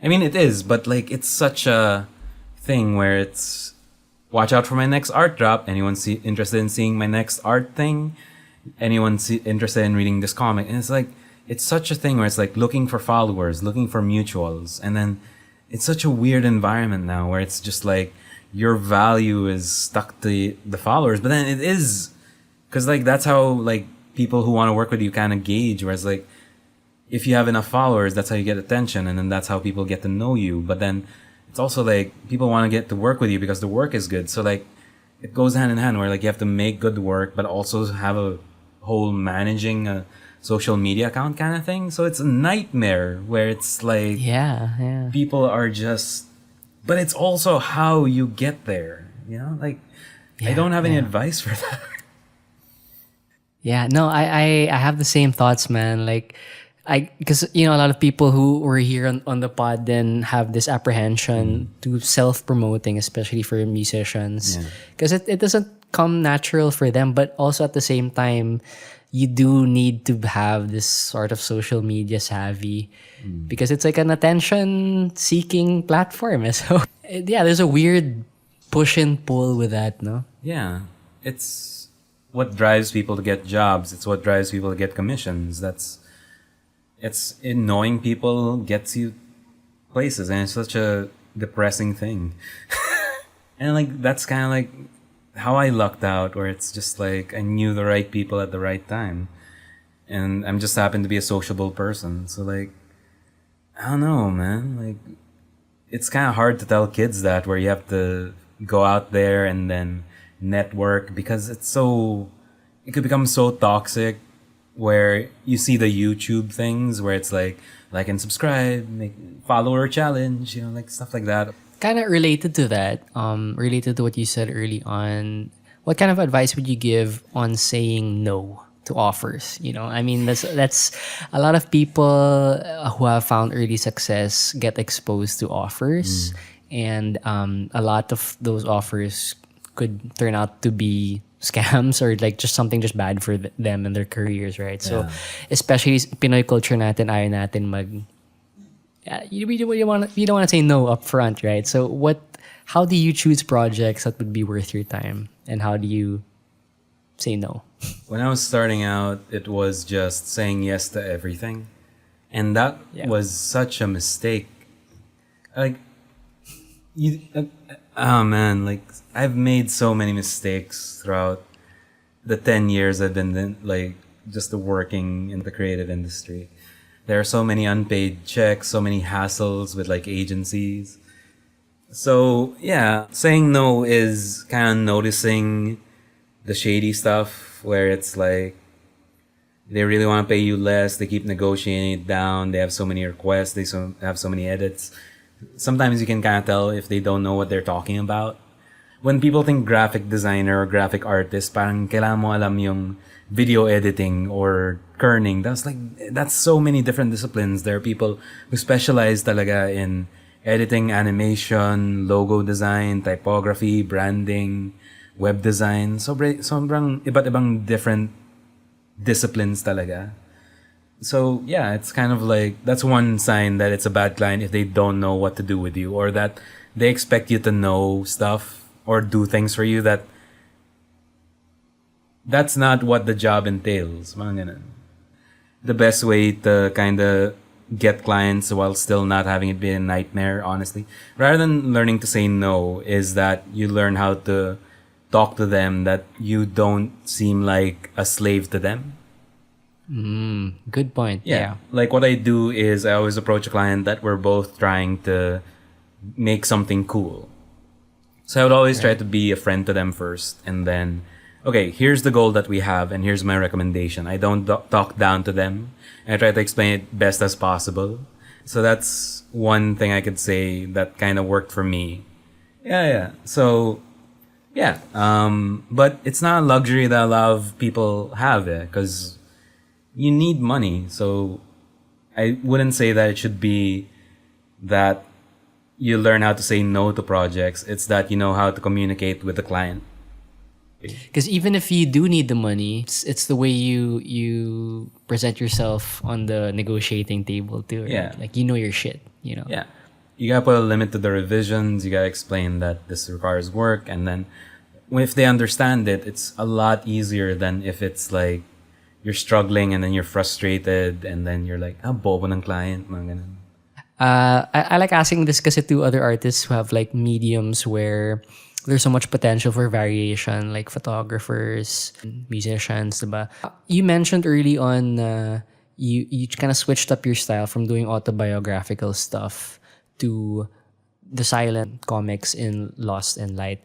I mean, it is, but like it's such a thing where it's watch out for my next art drop. Anyone interested in seeing my next art thing? Anyone interested in reading this comic? And it's like, it's such a thing where it's like looking for followers, looking for mutuals. And then it's such a weird environment now where it's just like your value is stuck to the followers. But then it is, because like that's how like people who want to work with you kind of gauge, whereas like if you have enough followers, that's how you get attention, and then that's how people get to know you. But then it's also like people want to get to work with you because the work is good. So like it goes hand in hand where like you have to make good work but also have a whole managing a social media account kind of thing. So it's a nightmare where it's like Yeah. people are just, but it's also how you get there. You know, like I Yeah, don't have any yeah. advice for that. Yeah, no, I have the same thoughts, man. Like, because a lot of people who were here on the pod then have this apprehension to self promoting, especially for musicians, Yeah. because it doesn't come natural for them. But also at the same time, you do need to have this sort of social media savvy because it's like an attention seeking platform. So yeah, there's a weird push and pull with that, no? Yeah, it's what drives people to get jobs. It's what drives people to get commissions. It's in knowing people gets you places, and it's such a depressing thing. And like that's kind of like how I lucked out, where it's just like I knew the right people at the right time, and I'm just happened to be a sociable person. So like I don't know, man. Like it's kind of hard to tell kids that, where you have to go out there and then network, because it could become so toxic, where you see the YouTube things where it's like and subscribe, make follower challenge, like stuff like that. Kind of related to that, related to what you said early on, what kind of advice would you give on saying no to offers? I mean, that's a lot of people who have found early success get exposed to offers, and a lot of those offers could turn out to be scams or like just something just bad for them and their careers, right? So, especially Pinoy culture natin, ayaw natin you don't want to say no up front, right? So how do you choose projects that would be worth your time, and how do you say no? When I was starting out, it was just saying yes to everything, and that was such a mistake. Like oh man, like I've made so many mistakes throughout the 10 years I've been like just working in the creative industry. There are so many unpaid checks, so many hassles with like agencies. So yeah, saying no is kind of noticing the shady stuff, where it's like they really want to pay you less, they keep negotiating it down, they have so many requests, have so many edits. Sometimes you can kind of tell if they don't know what they're talking about. When people think graphic designer or graphic artist, parang kailangan mo alam yung video editing or kerning. That's so many different disciplines. There are people who specialize talaga in editing, animation, logo design, typography, branding, web design. Sobrang iba't ibang different disciplines talaga. So yeah, it's kind of like that's one sign that it's a bad client if they don't know what to do with you, or that they expect you to know stuff or do things for you that's not what the job entails. Mga ganun. The best way to kind of get clients while still not having it be a nightmare, honestly, rather than learning to say no, is that you learn how to talk to them, that you don't seem like a slave to them. Good point. Yeah. Like what I do is I always approach a client that we're both trying to make something cool. So I would always try to be a friend to them first, and then, okay, here's the goal that we have, and here's my recommendation. I don't talk down to them. I try to explain it best as possible. So that's one thing I could say that kind of worked for me. Yeah. So, yeah. But it's not a luxury that a lot of people have, because you need money. So I wouldn't say that it should be that you learn how to say no to projects. It's that you know how to communicate with the client. Because even if you do need the money, it's the way you present yourself on the negotiating table too. Right? Yeah. Like your shit. Yeah. You gotta put a limit to the revisions. You gotta explain that this requires work, and then if they understand it, it's a lot easier than if it's like you're struggling and then you're frustrated and then you're like, bobo ng client, mga ganun. I like asking this kasi to other artists who have like mediums where there's so much potential for variation, like photographers, musicians, diba? You mentioned early on you kind of switched up your style from doing autobiographical stuff to the silent comics in Lost and Light.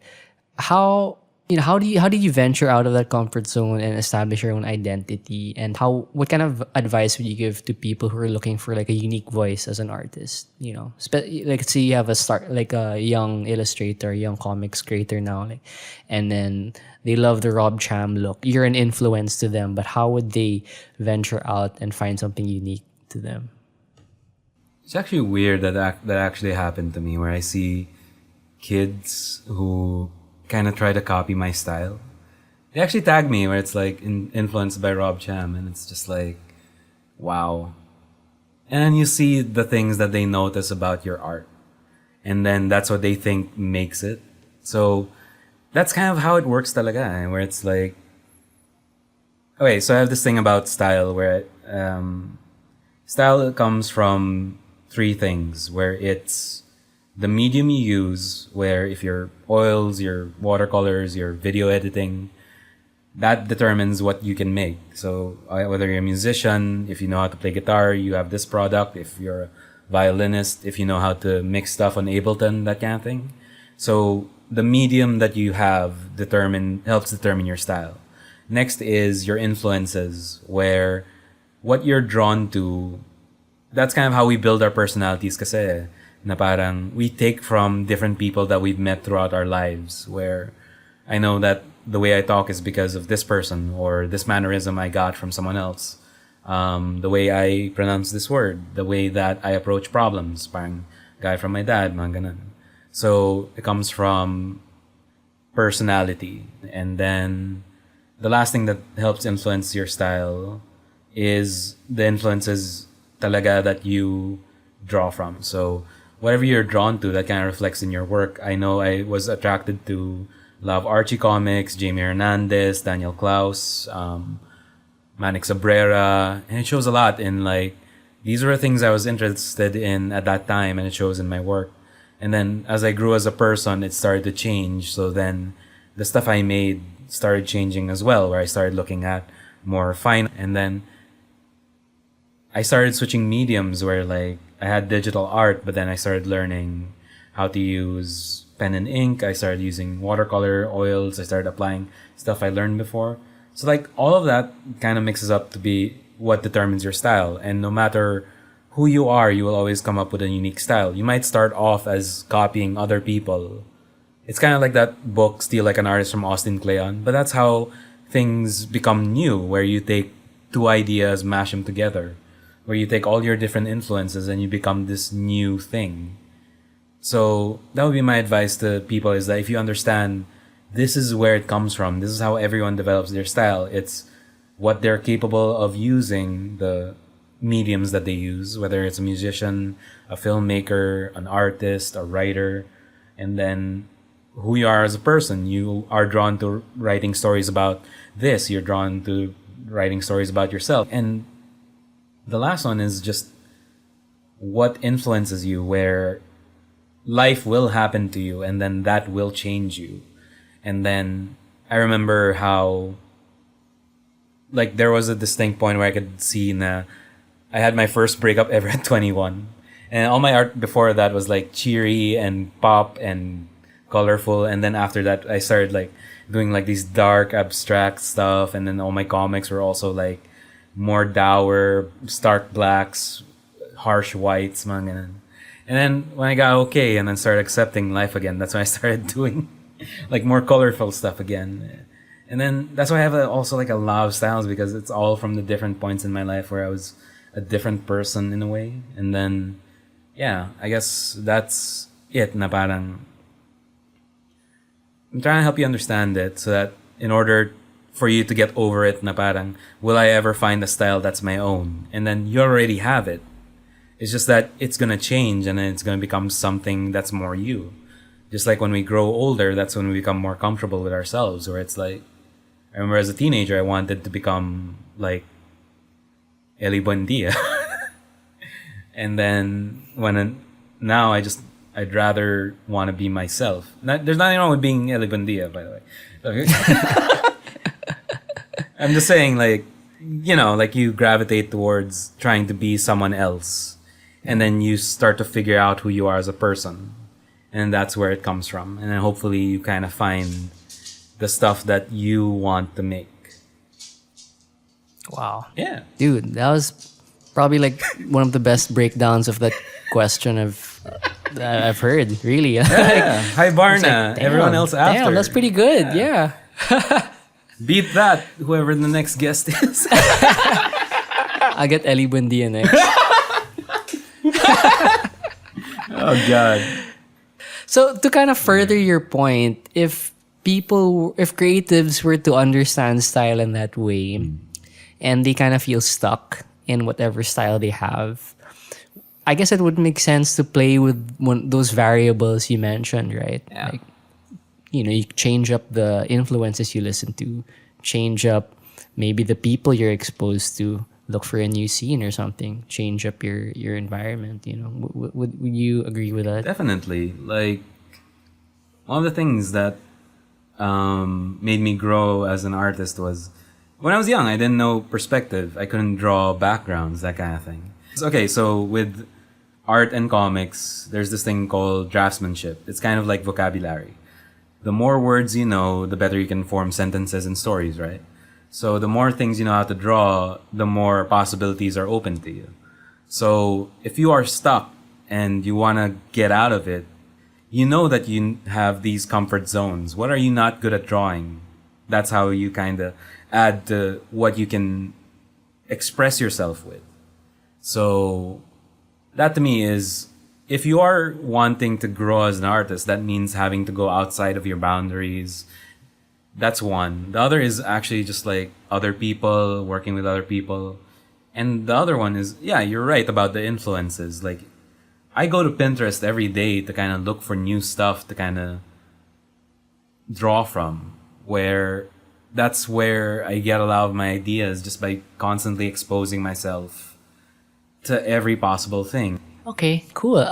How How do you venture out of that comfort zone and establish your own identity? And what kind of advice would you give to people who are looking for like a unique voice as an artist? Like say you have a start like a young illustrator, young comics creator now, like, and then they love the Rob Cham look. You're an influence to them, but how would they venture out and find something unique to them? It's actually weird that actually happened to me, where I see kids who kind of try to copy my style. They actually tag me where it's like influenced by Rob Cham, and it's just like, wow. And then you see the things that they notice about your art, and then that's what they think makes it. So that's kind of how it works talaga, where it's like, okay, so I have this thing about style where style comes from three things, where it's the medium you use, where if your oils, your watercolors, your video editing, that determines what you can make. So whether you're a musician, if you know how to play guitar, you have this product. If you're a violinist, if you know how to mix stuff on Ableton, that kind of thing. So the medium that you have helps determine your style. Next is your influences, where what you're drawn to, that's kind of how we build our personalities kasi. Na parang we take from different people that we've met throughout our lives, where I know that the way I talk is because of this person, or this mannerism I got from someone else. The way I pronounce this word, the way that I approach problems, parang guy from my dad, mga ganun. So it comes from personality. And then the last thing that helps influence your style is the influences talaga that you draw from. So whatever you're drawn to, that kind of reflects in your work. I know I was attracted to love Archie comics, Jamie Hernandez, Daniel Klaus, Manic Sabrera, and it shows a lot in like, these were things I was interested in at that time, and it shows in my work. And then as I grew as a person, it started to change. So then the stuff I made started changing as well, where I started looking at more fine. And then I started switching mediums, where like I had digital art, but then I started learning how to use pen and ink. I started using watercolor, oils. I started applying stuff I learned before. So like all of that kind of mixes up to be what determines your style. And no matter who you are, you will always come up with a unique style. You might start off as copying other people. It's kind of like that book, Steal Like an Artist, from Austin Kleon. But that's how things become new, where you take two ideas, mash them together, where you take all your different influences and you become this new thing. So that would be my advice to people, is that if you understand this is where it comes from, this is how everyone develops their style, it's what they're capable of using, the mediums that they use, whether it's a musician, a filmmaker, an artist, a writer, and then who you are as a person. You are drawn to writing stories about this, you're drawn to writing stories about yourself. And the last one is just what influences you, where life will happen to you and then that will change you. And then I remember how like there was a distinct point where I could see na I had my first breakup ever at 21. And all my art before that was like cheery and pop and colorful. And then after that, I started like doing like these dark abstract stuff. And then all my comics were also like more dour, stark blacks, harsh whites, mga ganun. And then when I got okay and then started accepting life again, that's when I started doing like more colorful stuff again. And then that's why I have also like a lot of styles, because it's all from the different points in my life where I was a different person in a way. And then, yeah, I guess that's it, na parang I'm trying to help you understand it so that in order for you to get over it, na parang, will I ever find a style that's my own? And then you already have it. It's just that it's going to change and then it's going to become something that's more you. Just like when we grow older, that's when we become more comfortable with ourselves, where it's like, I remember as a teenager, I wanted to become like Eli Buendia. And then now I'd rather want to be myself. There's nothing wrong with being Eli Buendia, by the way. I'm just saying, like, you know, like you gravitate towards trying to be someone else. And then you start to figure out who you are as a person. And that's where it comes from. And then hopefully you kind of find the stuff that you want to make. Wow. Yeah. Dude, that was probably like one of the best breakdowns of that question that I've heard, really. Yeah. Hi, Barna. Damn, Everyone else after. Damn, that's pretty good. Yeah. Beat that, whoever the next guest is. I get Ellie Buendia next. Oh, God. So to kind of further your point, if creatives were to understand style in that way, and they kind of feel stuck in whatever style they have, I guess it would make sense to play with those variables you mentioned, right? Yeah. Like, you change up the influences you listen to, change up maybe the people you're exposed to, look for a new scene or something, change up your environment. Would you agree with that? Definitely. Like, one of the things that made me grow as an artist was when I was young, I didn't know perspective. I couldn't draw backgrounds, that kind of thing. Okay, so with art and comics, there's this thing called draftsmanship. It's kind of like vocabulary. The more words you know, the better you can form sentences and stories, right? So the more things you know how to draw, the more possibilities are open to you. So if you are stuck and you want to get out of it, you know that you have these comfort zones. What are you not good at drawing? That's how you kind of add to what you can express yourself with. So that to me is, if you are wanting to grow as an artist, that means having to go outside of your boundaries. That's one. The other is actually just like other people, working with other people. And the other one is, yeah, you're right about the influences. Like, I go to Pinterest every day to kind of look for new stuff to kind of draw from, that's where I get a lot of my ideas, just by constantly exposing myself to every possible thing. Okay, cool.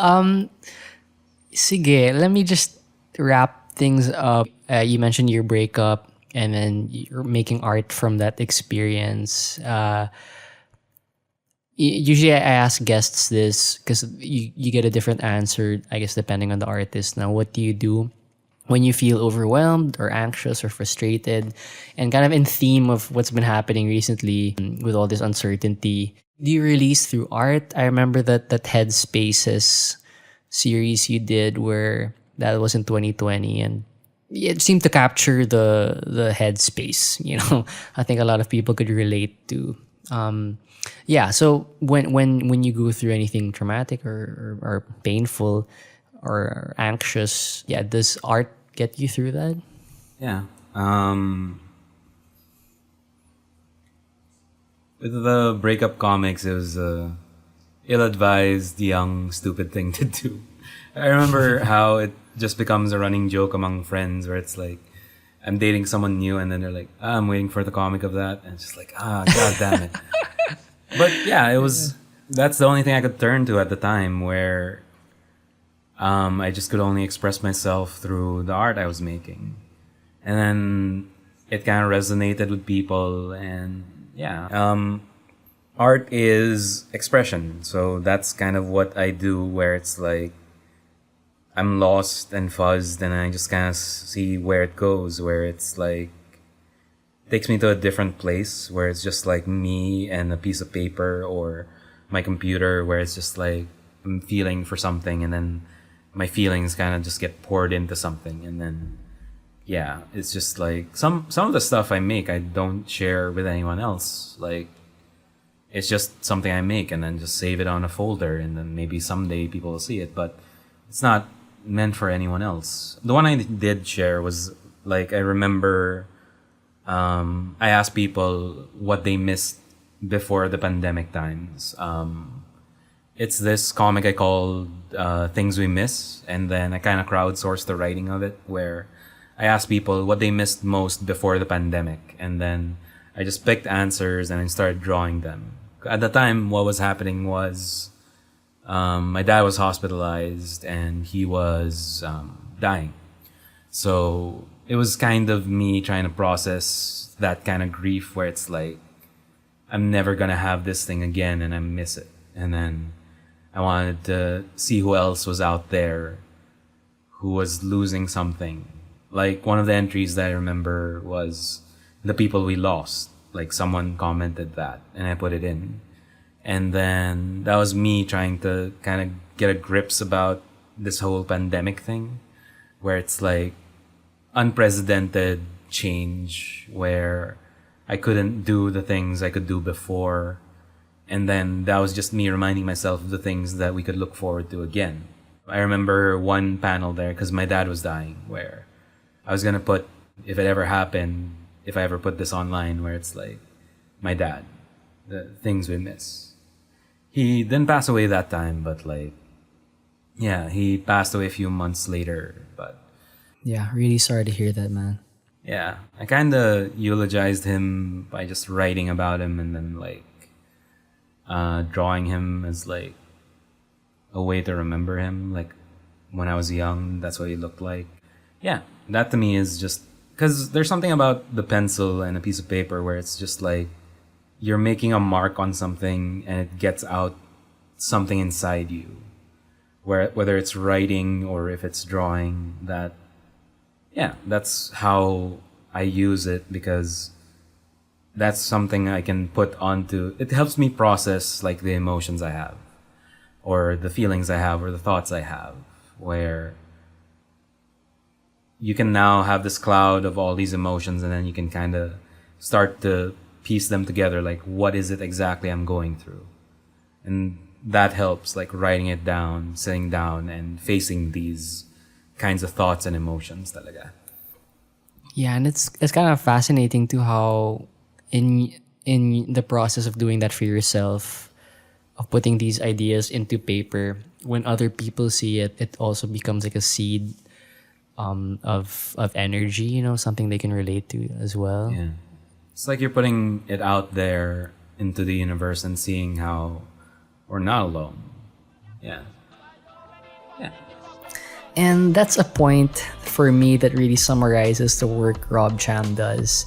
Sige, let me just wrap things up. You mentioned your breakup, and then you're making art from that experience. Usually I ask guests this because you get a different answer, I guess, depending on the artist. Now, what do you do when you feel overwhelmed or anxious or frustrated? And kind of in theme of what's been happening recently with all this uncertainty, do you release through art? I remember that Headspaces series you did, where that was in 2020, and it seemed to capture the headspace. I think a lot of people could relate to. Yeah. So when you go through anything traumatic or painful or anxious, yeah, does art get you through that? Yeah. With the breakup comics, it was a ill-advised, young, stupid thing to do. I remember how it just becomes a running joke among friends, where it's like, I'm dating someone new, and then they're like, I'm waiting for the comic of that. And it's just like, god damn it. But yeah, that's the only thing I could turn to at the time, where I just could only express myself through the art I was making. And then it kind of resonated with people, and yeah. Art is expression, so that's kind of what I do, where it's like I'm lost and fuzzed, and I just kind of see where it goes, where it's like takes me to a different place, where it's just like me and a piece of paper or my computer, where it's just like I'm feeling for something, and then my feelings kind of just get poured into something, and then yeah, it's just like some of the stuff I make I don't share with anyone else. Like, it's just something I make and then just save it on a folder, and then maybe someday people will see it, but it's not meant for anyone else. The one I did share was like, I remember I asked people what they missed before the pandemic times. It's this comic I called Things We Miss, and then I kind of crowdsourced the writing of it, where I asked people what they missed most before the pandemic, and then I just picked answers and I started drawing them. At the time, what was happening was my dad was hospitalized and he was dying. So it was kind of me trying to process that kind of grief, where it's like, I'm never gonna have this thing again and I miss it. And then I wanted to see who else was out there who was losing something Like, one of the entries that I remember was the people we lost. Like, someone commented that, and I put it in. And then that was me trying to kind of get a grips about this whole pandemic thing, where it's like unprecedented change, where I couldn't do the things I could do before. And then that was just me reminding myself of the things that we could look forward to again. I remember one panel there, because my dad was dying, where I was going to put, if it ever happened, if I ever put this online, where it's like, my dad, the things we miss. He didn't pass away that time, but like, yeah, he passed away a few months later. But Yeah, really sorry to hear that, man. yeah, I kind of eulogized him by just writing about him, and then like drawing him as like a way to remember him. Like, when I was young, that's what he looked like. Yeah, that to me is just, because there's something about the pencil and a piece of paper where it's just like you're making a mark on something and it gets out something inside you. Whether it's writing or if it's drawing, that, yeah, that's how I use it, because that's something I can put onto. It helps me process like the emotions I have, or the feelings I have, or the thoughts I have, where you can now have this cloud of all these emotions, and then you can kind of start to piece them together, like, what is it exactly I'm going through? And that helps, like writing it down, sitting down, and facing these kinds of thoughts and emotions talaga. Yeah, and it's kind of fascinating too how in the process of doing that for yourself, of putting these ideas into paper, when other people see it, it also becomes like a seed of energy, you know, something they can relate to as well. Yeah. It's like you're putting it out there into the universe and seeing how we're not alone. Yeah. Yeah. And that's a point for me that really summarizes the work Rob Cham does.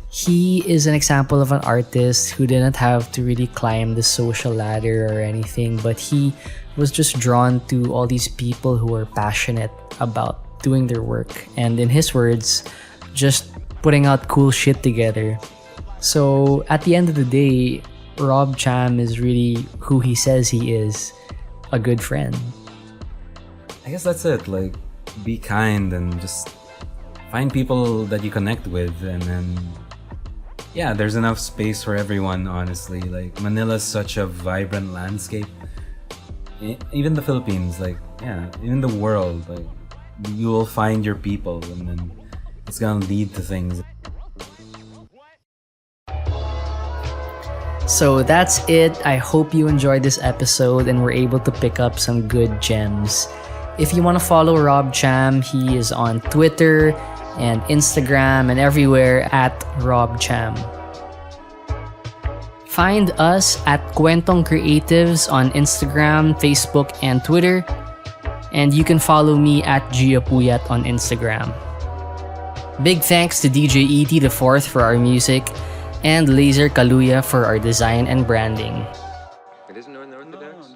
He is an example of an artist who didn't have to really climb the social ladder or anything, but he was just drawn to all these people who are passionate about doing their work, and in his words, just putting out cool shit together. So at the end of the day, Rob Cham is really who he says he is, a good friend. I guess that's it. Like, be kind and just find people that you connect with, and then, yeah, there's enough space for everyone, honestly. Like, Manila's such a vibrant landscape. Even the Philippines, like, yeah, even the world, like, you will find your people, and then it's gonna lead to things. So that's it. I hope you enjoyed this episode and were able to pick up some good gems. If you want to follow Rob Cham, he is on Twitter and Instagram and everywhere at Rob Cham. Find us at Kwentong Creatives on Instagram, Facebook, and Twitter. And you can follow me at Giapuyat on Instagram. Big thanks to DJ E.T. the Fourth for our music, and Laser Kaluya for our design and branding. It isn't Unorthodox?